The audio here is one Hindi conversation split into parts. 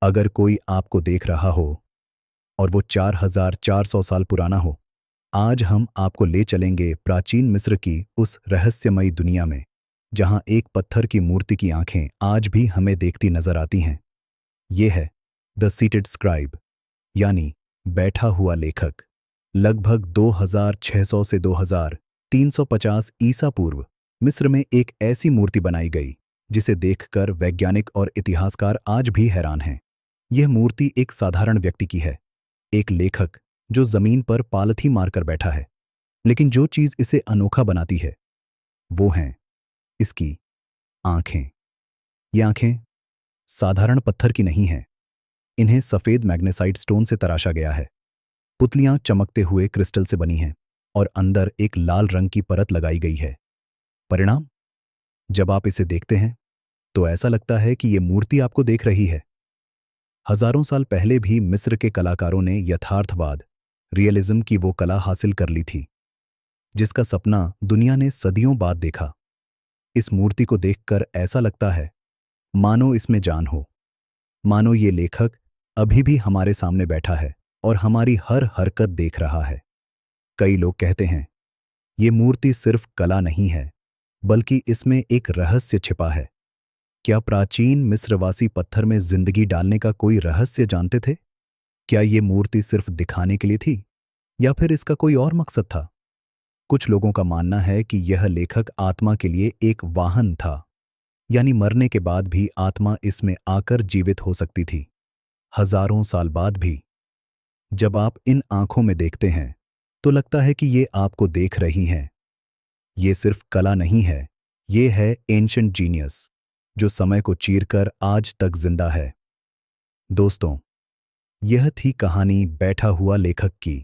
अगर कोई आपको देख रहा हो और वो 4400 साल पुराना हो, आज हम आपको ले चलेंगे प्राचीन मिस्र की उस रहस्यमयी दुनिया में, जहां एक पत्थर की मूर्ति की आंखें आज भी हमें देखती नजर आती हैं। ये है द सीटेड स्क्राइब, यानी बैठा हुआ लेखक। लगभग 2600 से 2350 ईसा पूर्व मिस्र में एक ऐसी मूर्ति बनाई गई जिसे देखकर वैज्ञानिक और इतिहासकार आज भी हैरान हैं। यह मूर्ति एक साधारण व्यक्ति की है, एक लेखक जो जमीन पर पालथी मारकर बैठा है। लेकिन जो चीज इसे अनोखा बनाती है वो हैं इसकी आंखें। ये आंखें साधारण पत्थर की नहीं हैं, इन्हें सफेद मैग्नेसाइट स्टोन से तराशा गया है। पुतलियां चमकते हुए क्रिस्टल से बनी हैं और अंदर एक लाल रंग की परत लगाई गई है। परिणाम, जब आप इसे देखते हैं तो ऐसा लगता है कि ये मूर्ति आपको देख रही है। हजारों साल पहले भी मिस्र के कलाकारों ने यथार्थवाद, रियलिज्म की वो कला हासिल कर ली थी जिसका सपना दुनिया ने सदियों बाद देखा। इस मूर्ति को देखकर ऐसा लगता है मानो इसमें जान हो, मानो ये लेखक अभी भी हमारे सामने बैठा है और हमारी हर हरकत देख रहा है। कई लोग कहते हैं ये मूर्ति सिर्फ कला नहीं है, बल्कि इसमें एक रहस्य छिपा है। क्या प्राचीन मिस्रवासी पत्थर में जिंदगी डालने का कोई रहस्य जानते थे? क्या ये मूर्ति सिर्फ दिखाने के लिए थी या फिर इसका कोई और मकसद था? कुछ लोगों का मानना है कि यह लेखक आत्मा के लिए एक वाहन था, यानी मरने के बाद भी आत्मा इसमें आकर जीवित हो सकती थी। हजारों साल बाद भी जब आप इन आंखों में देखते हैं तो लगता है कि ये आपको देख रही हैं। ये सिर्फ कला नहीं है, ये है एंशिएंट जीनियस जो समय को चीरकर आज तक जिंदा है। दोस्तों, यह थी कहानी बैठा हुआ लेखक की।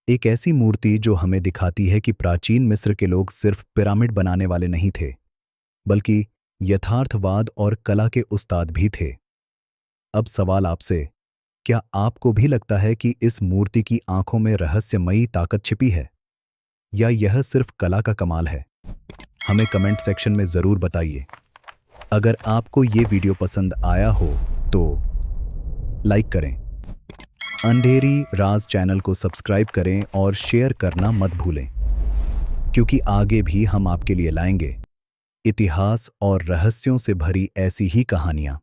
एक ऐसी मूर्ति जो हमें दिखाती है कि प्राचीन मिस्र के लोग सिर्फ पिरामिड बनाने वाले नहीं थे, बल्कि यथार्थवाद और कला के उस्ताद भी थे। अब सवाल आपसे, क्या आपको भी लगता है कि इस मूर्ति की आंखों में रहस्यमयी ताकत छिपी है, या यह सिर्फ कला का कमाल है? हमें कमेंट सेक्शन में जरूर बताइए। अगर आपको ये वीडियो पसंद आया हो तो लाइक करें, अंधेरी राज चैनल को सब्सक्राइब करें और शेयर करना मत भूलें, क्योंकि आगे भी हम आपके लिए लाएंगे इतिहास और रहस्यों से भरी ऐसी ही कहानियां।